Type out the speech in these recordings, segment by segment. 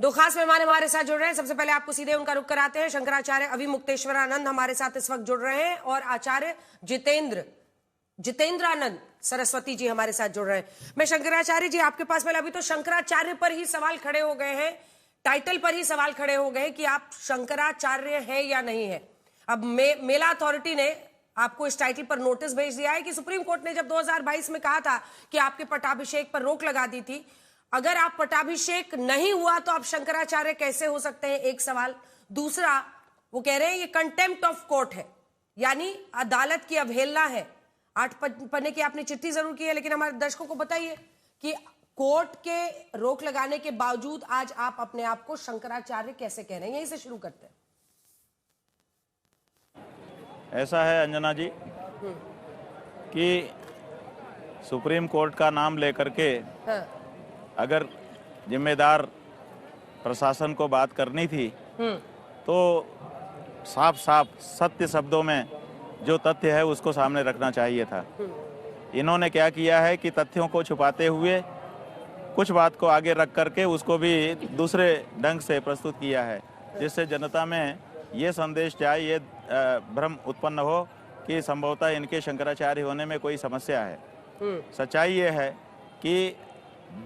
दो खास मेहमान हमारे साथ जुड़ रहे हैं। सबसे पहले आपको सीधे उनका रुख कराते हैं। शंकराचार्य अभिमुक्तेश्वरानंद हमारे साथ इस वक्त जुड़ रहे हैं और आचार्य जितेंद्रानंद सरस्वती जी हमारे साथ जुड़ रहे हैं। मैं शंकराचार्य जी आपके पास पहले, अभी तो शंकराचार्य पर ही सवाल खड़े हो गए हैं, टाइटल पर ही सवाल खड़े हो गए कि आप शंकराचार्य हैं या नहीं है। अब मेला अथॉरिटी ने आपको इस टाइटल पर नोटिस भेज दिया है कि सुप्रीम कोर्ट ने जब 2022 में कहा था कि आपके पटाभिषेक पर रोक लगा दी थी, अगर आप पटाभिषेक नहीं हुआ तो आप शंकराचार्य कैसे हो सकते हैं, एक सवाल। दूसरा, वो कह रहे हैं ये कंटेम्प्ट ऑफ कोर्ट है, यानी अदालत की अवहेलना है। 8 पन्ने की आपने चिट्ठी जरूर की है, लेकिन हमारे दर्शकों को बताइए कि कोर्ट के रोक लगाने के बावजूद आज आप अपने आप को शंकराचार्य कैसे कह रहे हैं। यहीं से शुरू करते हैं। ऐसा है अंजना जी कि सुप्रीम कोर्ट का नाम लेकर के अगर जिम्मेदार प्रशासन को बात करनी थी तो साफ साफ सत्य शब्दों में जो तथ्य है उसको सामने रखना चाहिए था। इन्होंने क्या किया है कि तथ्यों को छुपाते हुए कुछ बात को आगे रख करके उसको भी दूसरे ढंग से प्रस्तुत किया है, जिससे जनता में ये संदेश जाए, ये भ्रम उत्पन्न हो कि संभवतः इनके शंकराचार्य होने में कोई समस्या है। सच्चाई ये है कि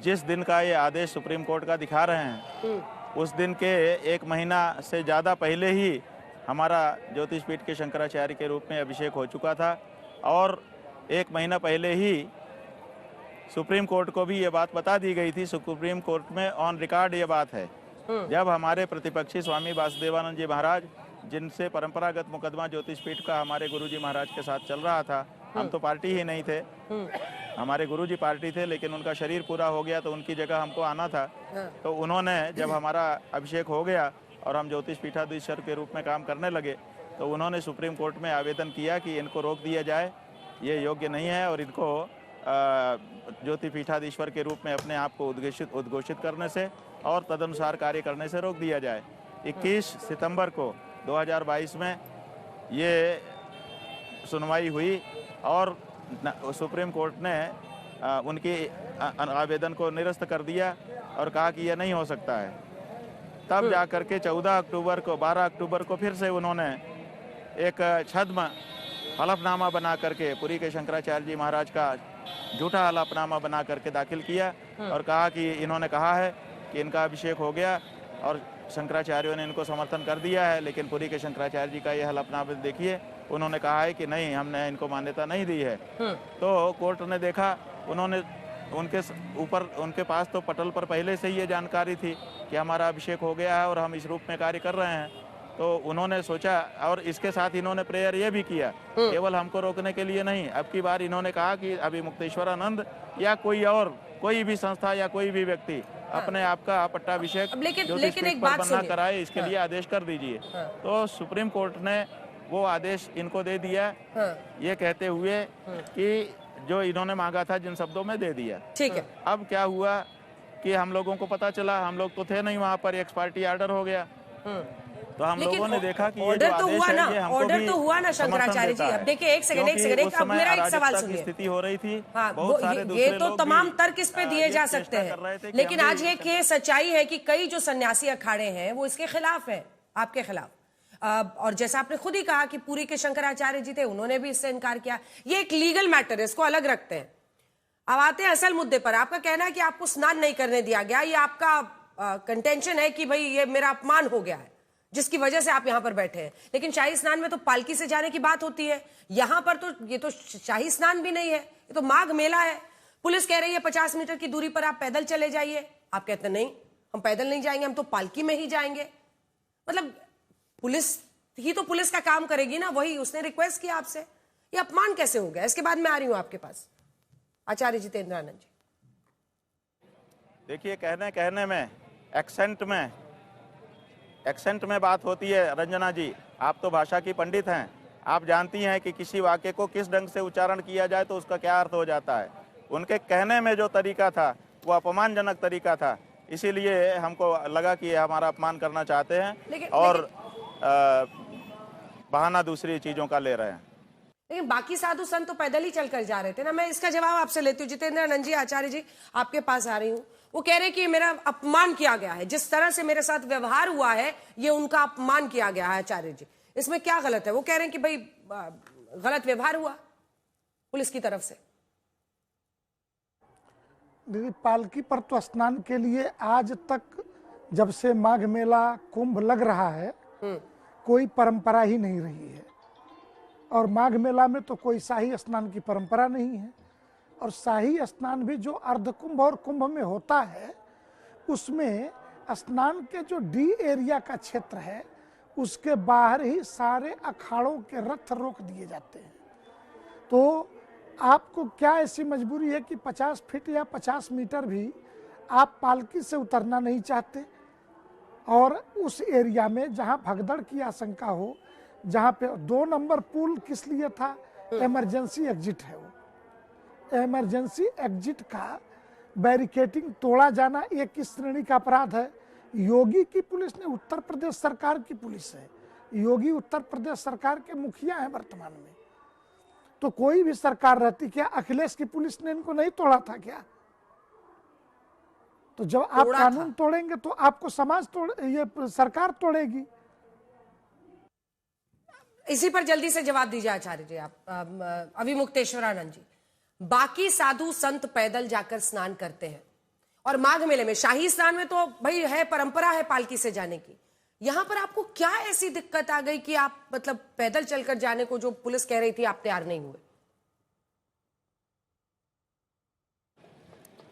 जिस दिन का ये आदेश सुप्रीम कोर्ट का दिखा रहे हैं उस दिन के 1 महीना से ज़्यादा पहले ही हमारा ज्योतिष पीठ के शंकराचार्य के रूप में अभिषेक हो चुका था और 1 महीना पहले ही सुप्रीम कोर्ट को भी ये बात बता दी गई थी। सुप्रीम कोर्ट में ऑन रिकॉर्ड ये बात है, जब हमारे प्रतिपक्षी स्वामी वासुदेवानंद जी महाराज, जिनसे परंपरागत मुकदमा ज्योतिष पीठ का हमारे गुरुजी महाराज के साथ चल रहा था, हम तो पार्टी ही नहीं थे, हमारे गुरुजी पार्टी थे, लेकिन उनका शरीर पूरा हो गया तो उनकी जगह हमको आना था। तो उन्होंने जब हमारा अभिषेक हो गया और हम ज्योतिष पीठाधीश्वर के रूप में काम करने लगे तो उन्होंने सुप्रीम कोर्ट में आवेदन किया कि इनको रोक दिया जाए, ये योग्य नहीं है और इनको ज्योतिष पीठाधीश्वर के रूप में अपने आप को उद्घोषित करने से और तदनुसार कार्य करने से रोक दिया जाए। 21 सितंबर को 2022 में ये सुनवाई हुई और सुप्रीम कोर्ट ने उनकी आवेदन को निरस्त कर दिया और कहा कि यह नहीं हो सकता है। तब जाकर के 12 अक्टूबर को फिर से उन्होंने एक छद्म हलफनामा बना करके पुरी के शंकराचार्य जी महाराज का झूठा हलफनामा बना करके दाखिल किया और कहा कि इन्होंने कहा है कि इनका अभिषेक हो गया और शंकराचार्यों ने इनको समर्थन कर दिया है, लेकिन पुरी के शंकराचार्य जी का ये हलफनामा देखिए, उन्होंने कहा है कि नहीं, हमने इनको मान्यता नहीं दी है। तो कोर्ट ने देखा, उन्होंने उनके पास तो पटल पर पहले से ही ये जानकारी थी कि हमारा अभिषेक हो गया है और हम इस रूप में कार्य कर रहे हैं। तो उन्होंने सोचा और इसके साथ इन्होंने प्रेयर ये भी किया, केवल हमको रोकने के लिए नहीं, अब की बार इन्होंने कहा कि अभिमुक्तेश्वरानंद या कोई भी संस्था या कोई भी व्यक्ति अपने आप का पट्टाभिषेक लेकिन एक बात बनना कराए, इसके लिए आदेश कर दीजिए। तो सुप्रीम कोर्ट ने वो आदेश इनको दे दिया, ये कहते हुए कि जो इन्होंने मांगा था जिन शब्दों में दे दिया। ठीक है। अब क्या हुआ कि हम लोगों को पता चला, हम लोग तो थे नहीं वहाँ पर, एक्स पार्टी ऑर्डर हो गया, तो हम लोगों ने देखा कि ऑर्डर तो हुआ ना, ऑर्डर तो हुआ ना शंकराचार्य जी। अब देखिए एक सेकंड, अब मेरा एक सवाल सुनिए। स्थिति हो रही थी, बहुत सारे ये तो तमाम तर्क इस पे दिए जा सकते हैं, लेकिन आज ये सच्चाई है कि कई जो सन्यासी अखाड़े हैं वो इसके खिलाफ है, आपके खिलाफ। और जैसा आपने खुद ही कहा कि पुरी के शंकराचार्य जी थे, उन्होंने भी इससे इनकार किया। ये एक लीगल मैटर है, इसको अलग रखते हैं। अब आते हैं असल मुद्दे पर। आपका कहना है कि आपको स्नान नहीं करने दिया गया, ये आपका कंटेंशन है कि भाई ये मेरा अपमान हो गया है जिसकी वजह से आप यहां पर बैठे हैं। लेकिन शाही स्नान में तो पालकी से जाने की बात होती है, यहां पर तो ये तो शाही स्नान भी नहीं है, ये तो माघ मेला है। पुलिस कह रही है 50 मीटर की दूरी पर आप पैदल चले जाइए, आप कहते नहीं, हम पैदल नहीं जाएंगे, हम तो पालकी में ही जाएंगे। मतलब पुलिस ही तो पुलिस का काम करेगी ना, वही उसने रिक्वेस्ट किया आपसे, ये अपमान कैसे हो गया? इसके बाद मैं आ रही हूं आपके पास, आचार्य जितेंद्रानंद जी। देखिए, कहने में एक्सेंट में बात होती है। रंजना जी, आप तो भाषा की पंडित हैं, आप जानती हैं कि किसी वाक्य को किस ढंग से उच्चारण किया जाए तो उसका क्या अर्थ हो जाता है। उनके कहने में जो तरीका था वो अपमानजनक तरीका था, इसीलिए हमको लगा कि हमारा अपमान करना चाहते हैं और बहाना दूसरी चीजों का ले रहे हैं। लेकिन बाकी साधु संत तो पैदल ही चलकर जा रहे थे ना। मैं इसका जवाब आपसे लेती हूँ। जितेंद्रानंद जी, आचार्य जी आपके पास आ रही हूँ। वो कह रहे हैं कि ये मेरा अपमान किया गया है, जिस तरह से मेरे साथ व्यवहार हुआ है ये उनका अपमान किया गया है। आचार्य जी, इसमें क्या गलत है? वो कह रहे हैं कि भाई गलत व्यवहार हुआ पुलिस की तरफ से। दीदी, पालकी पर तो स्नान के लिए आज तक जब से माघ मेला कुंभ लग रहा है कोई परंपरा ही नहीं रही है। और माघ मेला में तो कोई शाही स्नान की परंपरा नहीं है। और शाही स्नान भी जो अर्ध कुंभ और कुंभ में होता है उसमें स्नान के जो डी एरिया का क्षेत्र है उसके बाहर ही सारे अखाड़ों के रथ रोक दिए जाते हैं। तो आपको क्या ऐसी मजबूरी है कि 50 फीट या 50 मीटर भी आप पालकी से उतरना नहीं चाहते? और उस एरिया में जहां भगदड़ की आशंका हो, जहां पे 2 नंबर पुल किस लिए था? इमरजेंसी एग्जिट है। वो इमरजेंसी एग्जिट का बैरिकेडिंग तोड़ा जाना एक किस श्रेणी का अपराध है? योगी की पुलिस ने, उत्तर प्रदेश सरकार की पुलिस है, योगी उत्तर प्रदेश सरकार के मुखिया हैं वर्तमान में। तो कोई भी सरकार रहती, क्या अखिलेश की पुलिस ने इनको नहीं तोड़ा था क्या? तो जब आप कानून तोड़ेंगे तो आपको समाज ये सरकार तोड़ेगी। इसी पर जल्दी से जवाब दीजिए आचार्य जी आप। अभिमुक्तेश्वरानंद जी, बाकी साधु संत पैदल जाकर स्नान करते हैं और माघ मेले में शाही स्नान में तो भाई है, परंपरा है पालकी से जाने की। यहां पर आपको क्या ऐसी दिक्कत आ गई कि आप मतलब पैदल चलकर जाने को जो पुलिस कह रही थी आप तैयार नहीं हुए?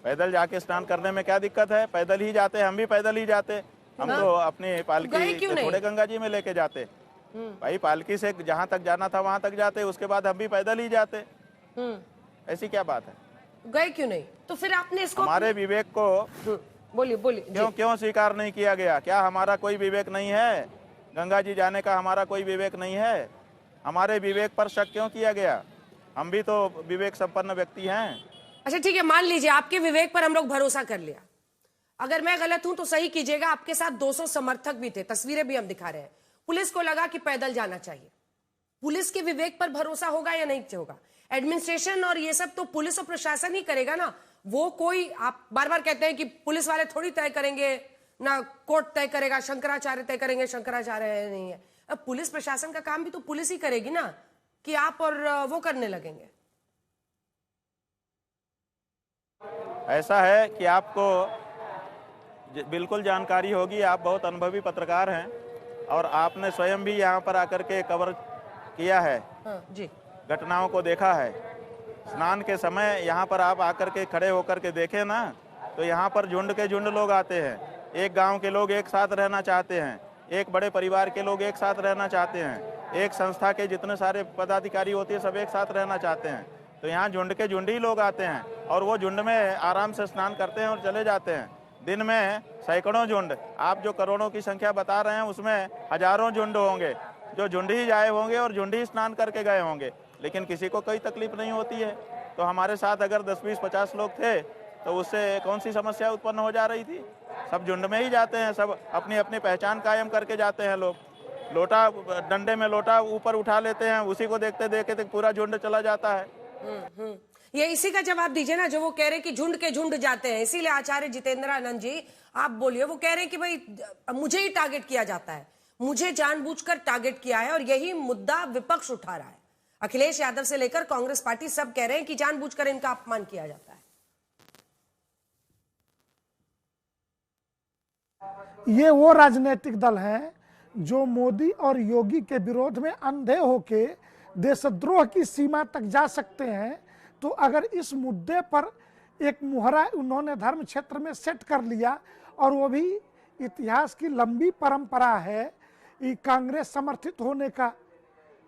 पैदल जाके स्नान करने में क्या दिक्कत है? पैदल ही जाते, हम भी पैदल ही जाते। हम तो अपनी पालकी थोड़े गंगा जी में लेके जाते। भाई पालकी से जहां तक जाना था वहां तक जाते, उसके बाद हम भी पैदल ही जाते। ऐसी क्या बात है? गए क्यों नहीं? तो फिर आपने इसको, हमारे विवेक को बोलिए बोलिए, क्यों स्वीकार नहीं किया गया? क्या हमारा कोई विवेक नहीं है? गंगा जी जाने का हमारा कोई विवेक नहीं है? हमारे विवेक पर शक क्यों किया गया? हम भी तो विवेक संपन्न व्यक्ति हैं। अच्छा ठीक है, मान लीजिए आपके विवेक पर हम लोग भरोसा कर लिया। अगर मैं गलत हूं तो सही कीजिएगा। आपके साथ 200 समर्थक भी थे, तस्वीरें भी हम दिखा रहे हैं। पुलिस को लगा कि पैदल जाना चाहिए। पुलिस के विवेक पर भरोसा होगा या नहीं होगा? एडमिनिस्ट्रेशन और ये सब तो पुलिस और प्रशासन ही करेगा ना। वो कोई, आप बार बार कहते हैं कि पुलिस वाले थोड़ी तय करेंगे ना, कोर्ट तय करेगा, शंकराचार्य तय करेंगे, शंकराचार्य नहीं है। अब पुलिस प्रशासन का काम भी तो पुलिस ही करेगी ना, कि आप और वो करने लगेंगे। ऐसा है कि आपको बिल्कुल जानकारी होगी, आप बहुत अनुभवी पत्रकार हैं और आपने स्वयं भी यहाँ पर आकर के कवर किया है। जी, घटनाओं को देखा है। स्नान के समय यहाँ पर आप आकर के खड़े होकर के देखें ना, तो यहाँ पर झुंड के झुंड लोग आते हैं। एक गांव के लोग एक साथ रहना चाहते हैं, एक बड़े परिवार के लोग एक साथ रहना चाहते हैं, एक संस्था के जितने सारे पदाधिकारी होते हैं सब एक साथ रहना चाहते हैं। तो यहाँ झुंड के झुंड ही लोग आते हैं और वो झुंड में आराम से स्नान करते हैं और चले जाते हैं। दिन में सैकड़ों झुंड, आप जो करोड़ों की संख्या बता रहे हैं उसमें हजारों झुंड होंगे जो झुंड ही जाए होंगे और झुंड ही स्नान करके गए होंगे, लेकिन किसी को कोई तकलीफ नहीं होती है। तो हमारे साथ अगर 10, 20, 50 लोग थे तो उससे कौन सी समस्या उत्पन्न हो जा रही थी? सब झुंड में ही जाते हैं, सब अपनी अपनी पहचान कायम करके जाते हैं लोग। लोटा, डंडे में लोटा ऊपर उठा लेते हैं, उसी को देखते देखते पूरा झुंड चला जाता है। ये इसी का जवाब दीजिए ना, जो वो कह रहे हैं कि झुंड के झुंड जाते हैं। इसीलिए आचार्य जितेंद्रानंद जी आप बोलिए, वो कह रहे हैं कि भाई मुझे ही टारगेट किया जाता है, मुझे जानबूझकर टारगेट किया है और यही मुद्दा विपक्ष उठा रहा है। अखिलेश यादव से लेकर कांग्रेस पार्टी सब कह रहे हैं कि जानबूझकर इनका अपमान किया जाता है। ये वो राजनीतिक दल हैं जो मोदी और योगी के विरोध में अंधे होके देशद्रोह की सीमा तक जा सकते हैं। तो अगर इस मुद्दे पर एक मुहरा उन्होंने धर्म क्षेत्र में सेट कर लिया, और वो भी इतिहास की लंबी परंपरा है कांग्रेस समर्थित होने का,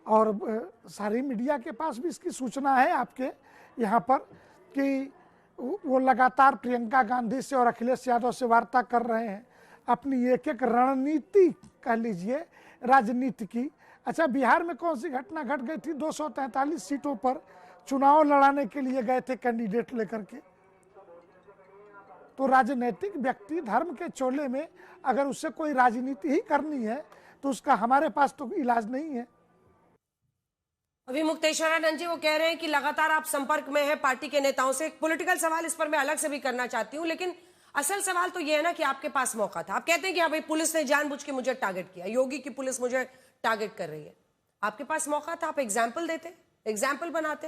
और सारी मीडिया के पास भी इसकी सूचना है आपके यहाँ पर कि वो लगातार प्रियंका गांधी से और अखिलेश यादव से वार्ता कर रहे हैं, अपनी एक एक रणनीति कह लीजिए राजनीति की। अच्छा, बिहार में कौन सी घटना घट गई थी? 243 सीटों पर चुनाव लड़ाने के लिए गए थे कैंडिडेट लेकर के। तो राजनीतिक व्यक्ति धर्म के चोले में अगर उससे कोई राजनीति ही करनी है तो उसका हमारे पास तो इलाज नहीं है। अभिमुक्तेश्वरानंद जी वो कह रहे हैं कि लगातार आप संपर्क में हैं पार्टी के नेताओं से। एक पॉलिटिकल सवाल इस पर मैं अलग से भी करना चाहती हूं, लेकिन असल सवाल तो ये है ना कि आपके पास मौका था। आप कहते हैं कि हाँ भाई पुलिस ने जानबूझ के मुझे टारगेट किया, योगी की पुलिस मुझे टारगेट कर रही है। आपके पास मौका था, आप एग्जाम्पल देते, एग्जाम्पल बनाते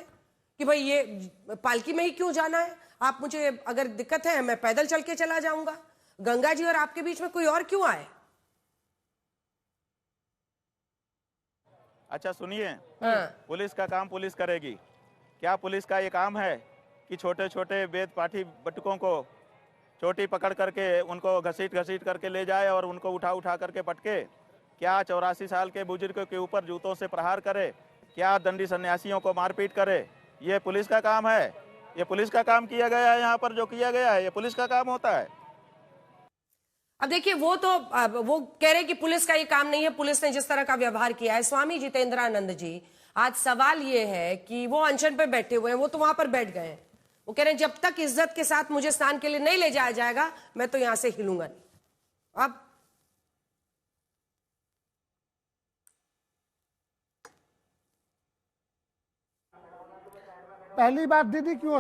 कि भाई ये पालकी में ही क्यों जाना है, आप मुझे अगर दिक्कत है मैं पैदल चल के चला जाऊंगा। गंगा जी और आपके बीच में कोई और क्यों आए? अच्छा सुनिए, पुलिस का काम पुलिस करेगी। क्या पुलिस का ये काम है कि छोटे छोटे वेद पाठी बटुकों को चोटी पकड़ करके उनको घसीट घसीट करके ले जाए और उनको उठा उठा करके पटके? क्या 84 साल के बुजुर्ग के ऊपर जूतों से प्रहार करे? क्या दंडी सन्यासियों को मारपीट करे? ये पुलिस का काम है? ये पुलिस का काम किया गया है? यहाँ पर जो किया गया है ये पुलिस का काम होता है? अब देखिए वो कह रहे कि पुलिस का ये काम नहीं है, पुलिस ने जिस तरह का व्यवहार किया है। स्वामी जितेंद्रानंद जी, आज सवाल ये है कि वो अनशन पे बैठे हुए हैं, वो तो वहां पर बैठ गए हैं। वो कह रहे हैं जब तक इज्जत के साथ मुझे स्नान के लिए नहीं ले जाया जाएगा मैं तो यहां से हिलूंगा नहीं। अब पहली बात दीदी कि वो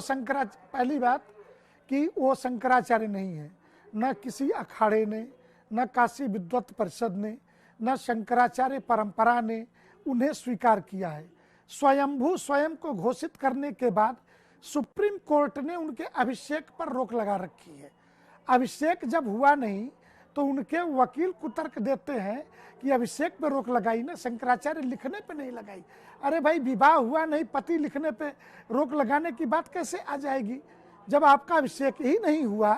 शंकराचार्य नहीं है, न किसी अखाड़े ने, न काशी विद्वत परिषद ने, न शंकराचार्य परंपरा ने उन्हें स्वीकार किया है। स्वयंभू स्वयं को घोषित करने के बाद सुप्रीम कोर्ट ने उनके अभिषेक पर रोक लगा रखी है। अभिषेक जब हुआ नहीं तो उनके वकील कुतर्क देते हैं कि अभिषेक पे रोक लगाई ना, शंकराचार्य लिखने पे नहीं लगाई। अरे भाई विवाह हुआ नहीं, पति लिखने पे रोक लगाने की बात कैसे आ जाएगी जब आपका अभिषेक ही नहीं हुआ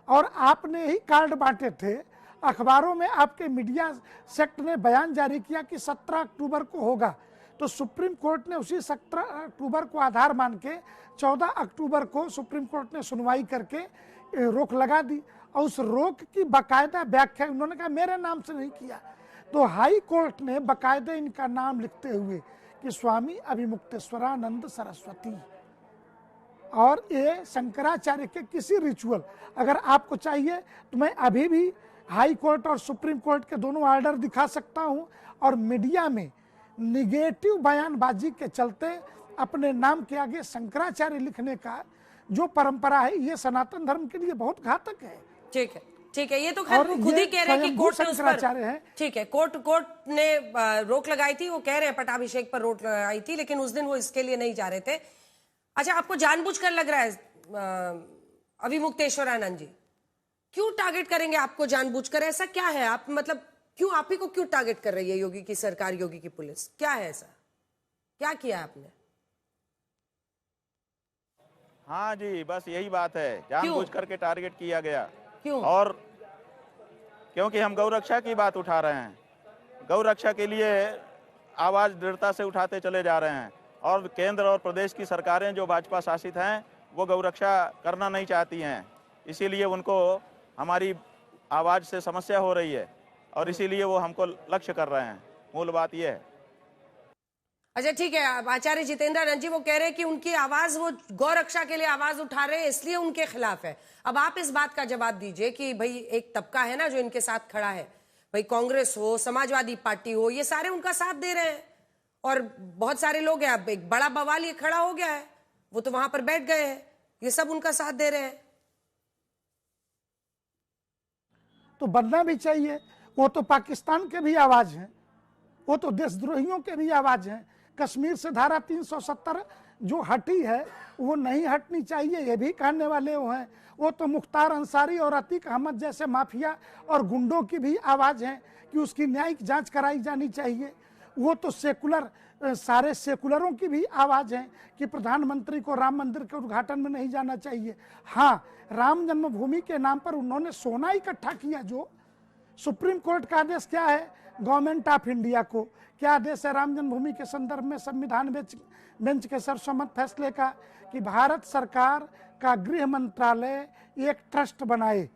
और आपने ही कार्ड बांटे थे। अखबारों में आपके मीडिया सेक्ट ने बयान जारी किया कि 17 अक्टूबर को होगा, तो सुप्रीम कोर्ट ने उसी 17 अक्टूबर को आधार मान के 14 अक्टूबर को सुप्रीम कोर्ट ने सुनवाई करके रोक लगा दी और उस रोक की बाकायदा व्याख्या उन्होंने कहा मेरे नाम से नहीं किया। तो हाई कोर्ट ने बाकायदा इनका नाम लिखते हुए कि स्वामी अभिमुक्तेश्वरानंद सरस्वती, और ये शंकराचार्य के किसी रिचुअल, अगर आपको चाहिए तो मैं अभी भी हाई कोर्ट और सुप्रीम कोर्ट के दोनों ऑर्डर दिखा सकता हूं। और मीडिया में निगेटिव बयानबाजी के चलते अपने नाम के आगे शंकराचार्य लिखने का जो परंपरा है ये सनातन धर्म के लिए बहुत घातक है। ठीक है, ठीक है, ये तो खैर खुद ही कह रहे हैं कि कोर्ट ने उस पर, ठीक है, कोर्ट ने रोक लगाई थी। वो कह रहे हैं पटाभिषेक पर रोक लगाई थी, लेकिन उस दिन वो इसके लिए नहीं जा रहे थे। अच्छा, आपको जानबूझकर लग रहा है अभिमुक्तेश्वरानंद जी क्यों टारगेट करेंगे आपको जानबूझकर? ऐसा क्या है? आप मतलब क्यों, आप ही को क्यों टारगेट कर रही है योगी की सरकार, योगी की पुलिस? क्या है ऐसा, क्या किया आपने? हाँ जी, बस यही बात है, जानबूझ करके टारगेट किया गया। क्यों? और क्योंकि हम गौ रक्षा की बात उठा रहे हैं, गौ रक्षा के लिए आवाज दृढ़ता से उठाते चले जा रहे हैं, और केंद्र और प्रदेश की सरकारें जो भाजपा शासित हैं वो गौ रक्षा करना नहीं चाहती हैं, इसीलिए उनको हमारी आवाज से समस्या हो रही है और इसीलिए वो हमको लक्ष्य कर रहे हैं। मूल बात ये है। अच्छा ठीक है, आचार्य जितेंद्रानंद जी वो कह रहे हैं कि उनकी आवाज, वो गौ रक्षा के लिए आवाज उठा रहे हैं इसलिए उनके खिलाफ है। अब आप इस बात का जवाब दीजिए कि भाई एक तबका है ना जो इनके साथ खड़ा है, भाई कांग्रेस हो, समाजवादी पार्टी हो, ये सारे उनका साथ दे रहे हैं और बहुत सारे लोग हैं। अब एक बड़ा बवाल ये खड़ा हो गया है, वो तो वहां पर बैठ गए हैं, ये सब उनका साथ दे रहे हैं। तो बनना भी चाहिए, वो तो पाकिस्तान के भी आवाज हैं, वो तो देशद्रोहियों के भी आवाज हैं। कश्मीर से धारा 370 जो हटी है वो नहीं हटनी चाहिए, ये भी कहने वाले वो हैं। वो तो मुख्तार अंसारी और अतीक अहमद जैसे माफिया और गुंडों की भी आवाज है कि उसकी न्यायिक जांच कराई जानी चाहिए। वो तो सेकुलर, सारे सेकुलरों की भी आवाज है कि प्रधानमंत्री को राम मंदिर के उद्घाटन में नहीं जाना चाहिए। हाँ, राम जन्मभूमि के नाम पर उन्होंने सोना इकट्ठा किया, जो सुप्रीम कोर्ट का आदेश क्या है, गवर्नमेंट ऑफ इंडिया को क्या आदेश है राम जन्मभूमि के संदर्भ में संविधान बेंच के सर्वसम्मत फैसले का, कि भारत सरकार का गृह मंत्रालय एक ट्रस्ट बनाए,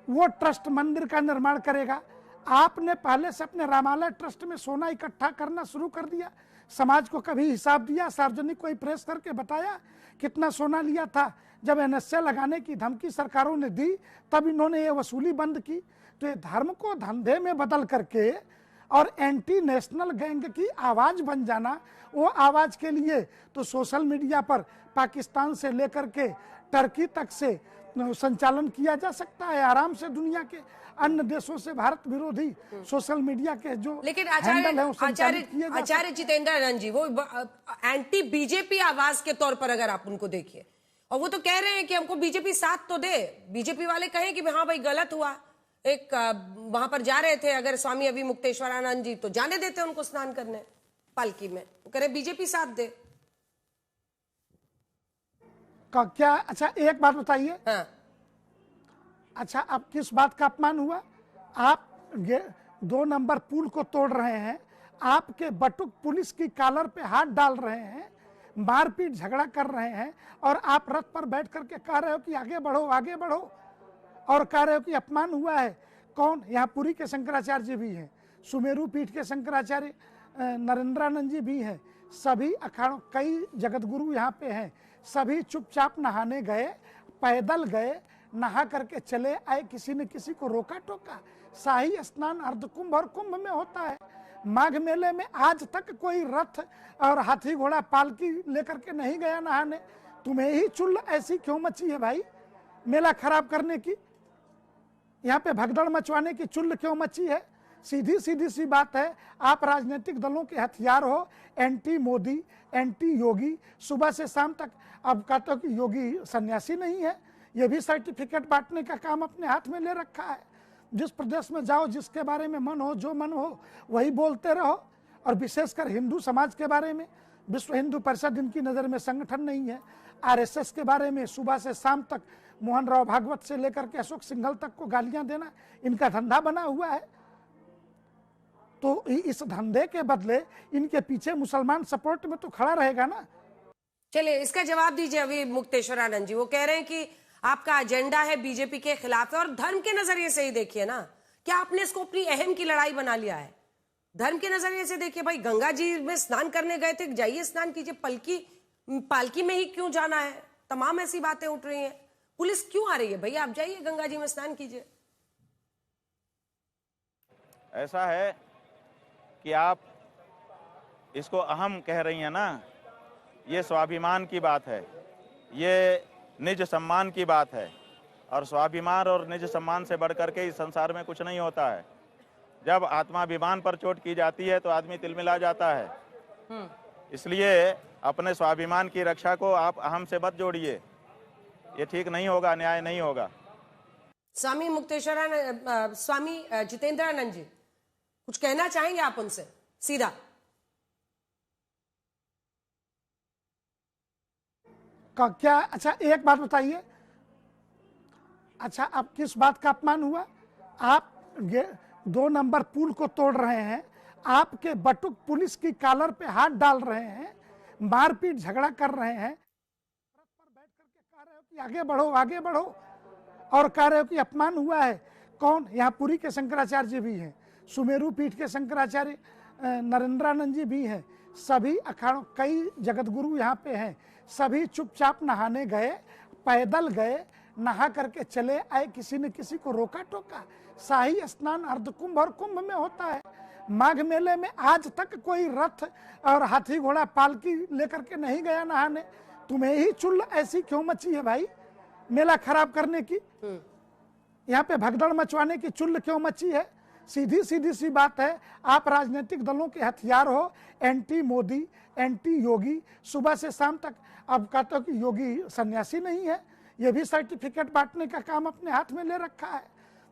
वो ट्रस्ट मंदिर का निर्माण करेगा। आपने पहले से अपने रामालय ट्रस्ट में सोना इकट्ठा करना शुरू कर दिया, समाज को कभी हिसाब दिया, सार्वजनिक कोई प्रेस करके बताया कितना सोना लिया था? जब एनएसए लगाने की धमकी सरकारों ने दी तब इन्होंने ये वसूली बंद की। तो ये धर्म को धंधे में बदल करके और एंटी नेशनल गैंग की आवाज बन जाना, वो आवाज के लिए तो सोशल मीडिया पर पाकिस्तान से लेकर के टर्की तक से संचालन किया जा सकता है आराम से। दुनिया के अन्य देशों से भारत विरोधी सोशल मीडिया के जो लेकिन हैंडल है वो संचालित किए जा आचार्य जितेंद्र आनंद जी, वो एंटी बीजेपी आवाज के तौर पर अगर आप उनको देखिए, और वो तो कह रहे हैं कि हमको बीजेपी साथ तो दे। बीजेपी वाले कहें कि हाँ भाई गलत हुआ, एक वहां पर जा रहे थे अगर स्वामी अभिमुक्तेश्वरानंद जी, तो जाने देते उनको स्नान करने पालकी में, वो कह रहे बीजेपी साथ दे। क्या अच्छा एक बात बताइए, हाँ। अच्छा अब किस बात का अपमान हुआ? आप 2 नंबर पुल को तोड़ रहे हैं, आपके बटुक पुलिस की कॉलर पे हाथ डाल रहे हैं, मारपीट झगड़ा कर रहे हैं, और आप रथ पर बैठ करके कह रहे हो कि आगे बढ़ो आगे बढ़ो, और कह रहे हो कि अपमान हुआ है। कौन? यहाँ पुरी के शंकराचार्य जी भी हैं, सुमेरु पीठ के शंकराचार्य नरेंद्रानंद जी भी हैं, सभी अखाड़ों कई जगत गुरु यहाँ पे हैं, सभी चुपचाप नहाने गए, पैदल गए, नहा करके चले आए, किसी ने किसी को रोका टोका। शाही स्नान अर्धकुंभ और कुंभ में होता है। माघ मेले में आज तक कोई रथ और हाथी घोड़ा पालकी लेकर के नहीं गया नहाने। तुम्हें ही चुल्ल ऐसी क्यों मची है भाई, मेला खराब करने की, यहाँ पे भगदड़ मचवाने की चुल्ल क्यों मची है? सीधी सीधी सी बात है, आप राजनीतिक दलों के हथियार हो, एंटी मोदी, एंटी योगी, सुबह से शाम तक। अब कहते हो कि योगी सन्यासी नहीं है, ये भी सर्टिफिकेट बांटने का काम अपने हाथ में ले रखा है। जिस प्रदेश में जाओ, जिसके बारे में मन हो, जो मन हो वही बोलते रहो, और विशेषकर हिंदू समाज के बारे में। विश्व हिंदू परिषद इनकी नज़र में संगठन नहीं है। आरएसएस के बारे में सुबह से शाम तक मोहन राव भागवत से लेकर के अशोक सिंघल तक को गालियां देना इनका धंधा बना हुआ है। तो इस धंधे के बदले इनके पीछे मुसलमान सपोर्ट में तो खड़ा रहेगा ना। चलिए इसका जवाब दीजिए अभी मुक्तेश्वरानंद जी। वो कह रहे हैं कि आपका एजेंडा है बीजेपी के खिलाफ है, और धर्म के नजरिए से ही देखिए ना, क्या आपने इसको अपनी अहम की लड़ाई बना लिया है? धर्म के नजरिए से देखिए भाई, गंगा जी में स्नान करने गए थे, जाइए स्नान कीजिए, पालकी में ही क्यों जाना है? तमाम ऐसी बातें उठ रही हैं, पुलिस क्यों आ रही है? भैया आप जाइए गंगा जी में स्नान कीजिए। ऐसा है कि आप इसको अहम कह रही हैं ना, ये स्वाभिमान की बात है, ये निज सम्मान की बात है, और स्वाभिमान और निज सम्मान से बढ़कर के इस संसार में कुछ नहीं होता है। जब आत्माभिमान पर चोट की जाती है तो आदमी तिलमिला जाता है। इसलिए अपने स्वाभिमान की रक्षा को आप अहम से मत जोड़िए, ये ठीक नहीं होगा, न्याय नहीं होगा। स्वामी मुक्तेश्वरानंद, स्वामी जितेंद्रानंद जी, कुछ कहना चाहेंगे आप उनसे सीधा? क्या अच्छा एक बात बताइए, अच्छा अब किस बात का अपमान हुआ? आप 2 नंबर पुल को तोड़ रहे हैं, आपके बटुक पुलिस की कॉलर पे हाथ डाल रहे हैं, मारपीट झगड़ा कर रहे हैं, रथ पर बैठ करके कह रहे हो कि आगे बढ़ो आगे बढ़ो, और कह रहे हो कि अपमान हुआ है। कौन? यहाँ पुरी के शंकराचार्य जी भी हैं, सुमेरु पीठ के शंकराचार्य नरेंद्रानंद जी भी हैं, सभी अखाड़ों कई जगत गुरु यहाँ पे हैं, सभी चुपचाप नहाने गए, पैदल गए, नहा करके चले आए, किसी ने किसी को रोका टोका। शाही स्नान अर्धकुंभ और कुंभ में होता है। माघ मेले में आज तक कोई रथ और हाथी घोड़ा पालकी लेकर के नहीं गया नहाने। तुम्हें ही चुल्ल ऐसी क्यों मची है भाई, मेला खराब करने की, यहाँ पे भगदड़ मचवाने की चुल्ल क्यों मची है? सीधी सीधी सी बात है, आप राजनीतिक दलों के हथियार हो, एंटी मोदी, एंटी योगी, सुबह से शाम तक। अब कहते हो कि योगी सन्यासी नहीं है, ये भी सर्टिफिकेट बांटने का काम अपने हाथ में ले रखा है।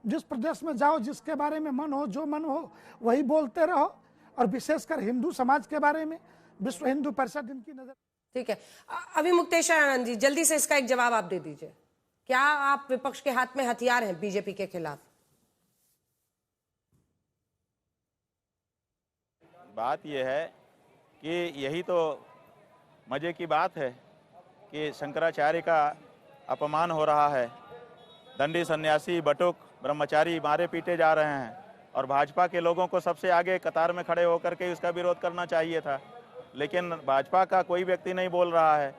जिस प्रदेश में जाओ, जिसके बारे में मन हो, जो मन हो वही बोलते रहो, और विशेषकर हिंदू समाज के बारे में विश्व हिंदू परिषद इनकी नजर। ठीक है, अभी मुक्तेश्वरानंद जी जल्दी से इसका एक जवाब आप दे दीजिए। क्या आप विपक्ष के हाथ में हथियार हैं बीजेपी के खिलाफ? बात यह है कि यही तो मजे की बात है कि शंकराचार्य का अपमान हो रहा है, दंडी सन्यासी, बटुक, ब्रह्मचारी मारे पीटे जा रहे हैं, और भाजपा के लोगों को सबसे आगे कतार में खड़े होकर के उसका विरोध करना चाहिए था, लेकिन भाजपा का कोई व्यक्ति नहीं बोल रहा है,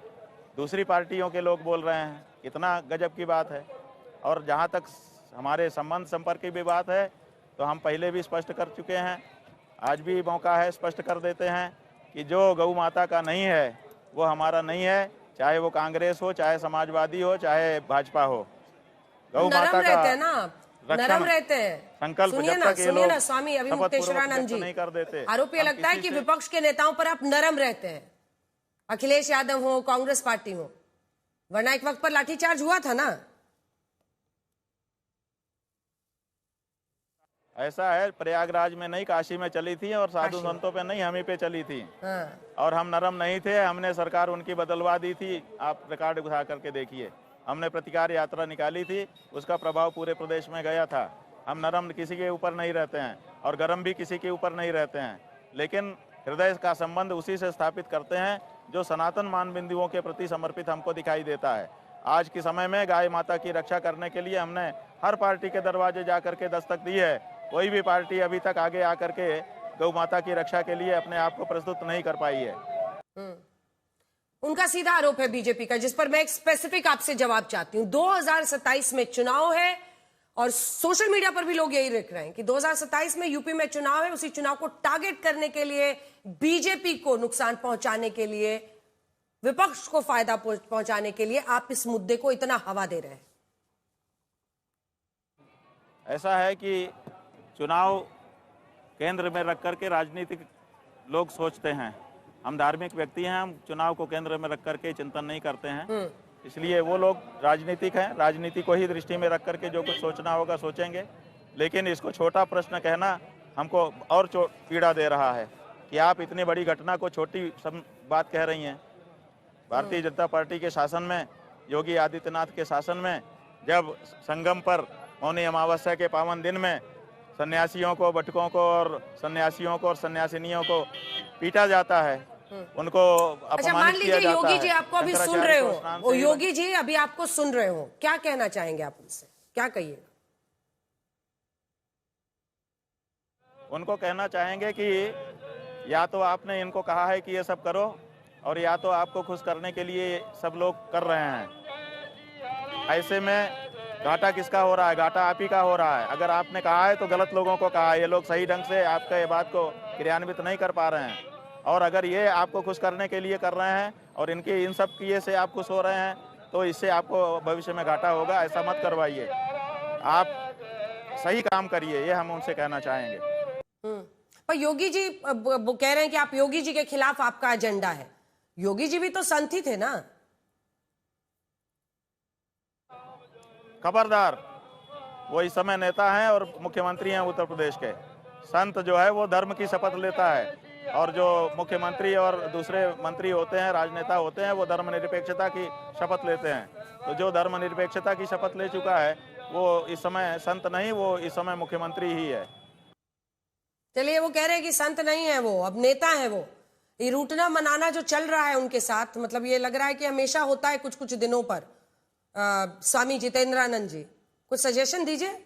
दूसरी पार्टियों के लोग बोल रहे हैं। कितना गजब की बात है। और जहाँ तक हमारे संबंध संपर्क की भी बात है, तो हम पहले भी स्पष्ट कर चुके हैं, आज भी मौका है, स्पष्ट कर देते हैं कि जो गौ माता का नहीं है वो हमारा नहीं है, चाहे वो कांग्रेस हो, चाहे समाजवादी हो, चाहे भाजपा हो। गौ नरम माता रहते हैं का ना, नरम रहते हैं। संकल्प सुनिए जब ना, तक ये सुनिए लोग ना स्वामी अभिमुक्तेश्वरानंद जी, नहीं कर देते, आरोप ये हम लगता है किसी कि से- विपक्ष के नेताओं पर आप नरम रहते हैं, अखिलेश यादव हो, कांग्रेस पार्टी हो, वरना एक वक्त पर लाठीचार्ज हुआ था ना। ऐसा है, प्रयागराज में नहीं काशी में चली थी और साधु संतों पे नहीं, हम ही पे चली थी। हाँ। और हम नरम नहीं थे, हमने सरकार उनकी बदलवा दी थी। आप रिकॉर्ड उठा करके देखिए, हमने प्रतिकार यात्रा निकाली थी, उसका प्रभाव पूरे प्रदेश में गया था। हम नरम किसी के ऊपर नहीं रहते हैं और गरम भी किसी के ऊपर नहीं रहते हैं, लेकिन हृदय का संबंध उसी से स्थापित करते हैं जो सनातन मान बिंदुओं के प्रति समर्पित हमको दिखाई देता है। आज के समय में गाय माता की रक्षा करने के लिए हमने हर पार्टी के दरवाजे जा करके दस्तक दी है। कोई भी पार्टी अभी तक आगे आकर के गौ माता की रक्षा के लिए अपने आप को प्रस्तुत नहीं कर पाई है। उनका सीधा आरोप है बीजेपी का, जिस पर मैं एक स्पेसिफिक आपसे जवाब चाहती हूं। 2027 में चुनाव है और सोशल मीडिया पर भी लोग यही लिख रहे हैं कि 2027 में यूपी में चुनाव है, उसी चुनाव को टारगेट करने के लिए, बीजेपी को नुकसान पहुंचाने के लिए, विपक्ष को फायदा पहुंचाने के लिए आप इस मुद्दे को इतना हवा दे रहे हैं। ऐसा है कि चुनाव केंद्र में रख करके राजनीतिक लोग सोचते हैं, हम धार्मिक व्यक्ति हैं, हम चुनाव को केंद्र में रख करके चिंतन नहीं करते हैं, इसलिए वो लोग राजनीतिक हैं, राजनीति को ही दृष्टि में रख करके जो कुछ सोचना होगा सोचेंगे। लेकिन इसको छोटा प्रश्न कहना हमको और पीड़ा दे रहा है कि आप इतनी बड़ी घटना को छोटी बात कह रही हैं। भारतीय जनता पार्टी के शासन में, योगी आदित्यनाथ के शासन में, जब संगम पर मौनी अमावस्या के पावन दिन में सन्यासियों को, बटकों को और सन्यासियों को और सन्यासिनियों को पीटा जाता है, उनको अच्छा, मान अपमानित किया लीजिए जाता योगी जी है। आपको अभी सुन रहे हो, वो योगी जी अभी आपको सुन रहे हो, क्या कहना चाहेंगे आप उनसे, क्या कहिएगा? उनको कहना चाहेंगे कि या तो आपने इनको कहा है कि ये सब करो, और या तो आपको खुश करने के लिए सब लोग कर रहे हैं। ऐसे में घाटा किसका हो रहा है? घाटा आप ही का हो रहा है। अगर आपने कहा है तो गलत लोगों को कहा है, ये लोग सही ढंग से आपका ये बात को क्रियान्वित नहीं कर पा रहे हैं। और अगर ये आपको खुश करने के लिए कर रहे हैं और इनके इन सब किए से आप खुश हो रहे हैं, तो इससे आपको भविष्य में घाटा होगा। ऐसा मत करवाइए, आप सही काम करिए, ये हम उनसे कहना चाहेंगे। पर योगी जी वो कह रहे हैं कि आप योगी जी के खिलाफ आपका एजेंडा है। योगी जी भी तो संत ही थे ना। खबरदार, वो इस समय नेता हैं और मुख्यमंत्री हैं उत्तर प्रदेश के। संत जो है वो धर्म की शपथ लेता है, और जो मुख्यमंत्री और दूसरे मंत्री होते हैं, राजनेता होते हैं, वो धर्मनिरपेक्षता की शपथ लेते हैं। तो जो धर्मनिरपेक्षता की शपथ ले चुका है वो इस समय संत नहीं, वो इस समय मुख्यमंत्री ही है। चलिए, वो कह रहे हैं कि संत नहीं है वो, अब नेता है वो। ये रूठना मनाना जो चल रहा है उनके साथ, मतलब ये लग रहा है कि हमेशा होता है कुछ कुछ दिनों पर। स्वामी जितेंद्रानंद जी, कुछ सजेशन दीजिए।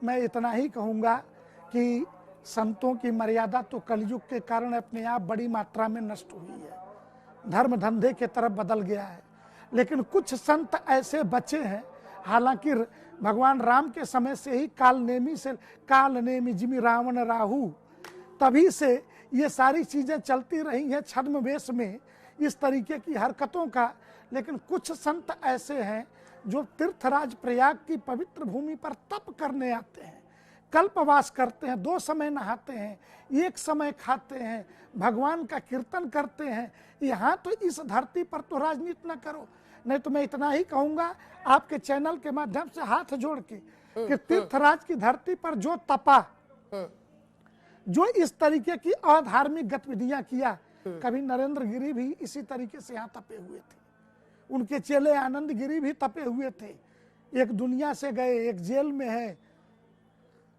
मैं इतना ही कहूँगा कि संतों की मर्यादा तो कलयुग के कारण अपने आप बड़ी मात्रा में नष्ट हुई है, धर्म धंधे के तरफ बदल गया है। लेकिन कुछ संत ऐसे बचे हैं, हालांकि भगवान राम के समय से ही काल नेमी जिमि रावण राहु, तभी से ये सारी चीजें चलती रही हैं छद्म वेश में, इस तरीके की हरकतों का। लेकिन कुछ संत ऐसे हैं जो तीर्थराज प्रयाग की पवित्र भूमि पर तप करने आते हैं, कल्पवास करते हैं, 2 समय नहाते हैं, 1 समय खाते हैं, भगवान का कीर्तन करते हैं। यहाँ तो इस धरती पर तो राजनीति न करो। नहीं तो मैं इतना ही कहूँगा आपके चैनल के माध्यम से हाथ जोड़ के कि तीर्थराज की धरती पर जो तपा, जो इस तरीके की अधार्मिक गतिविधियां किया, कभी नरेंद्र गिरी भी इसी तरीके से यहाँ तपे हुए थे, उनके चेले आनंद गिरी भी तपे हुए थे, एक दुनिया से गए, एक जेल में है।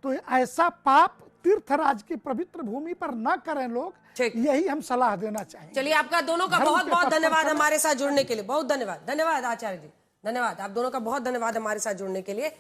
तो ऐसा पाप तीर्थराज की पवित्र भूमि पर न करें लोग, यही हम सलाह देना चाहेंगे। चलिए, आपका दोनों का बहुत बहुत धन्यवाद हमारे साथ जुड़ने के लिए। बहुत धन्यवाद। धन्यवाद आचार्य जी, धन्यवाद। आप दोनों का बहुत धन्यवाद हमारे साथ जुड़ने के लिए।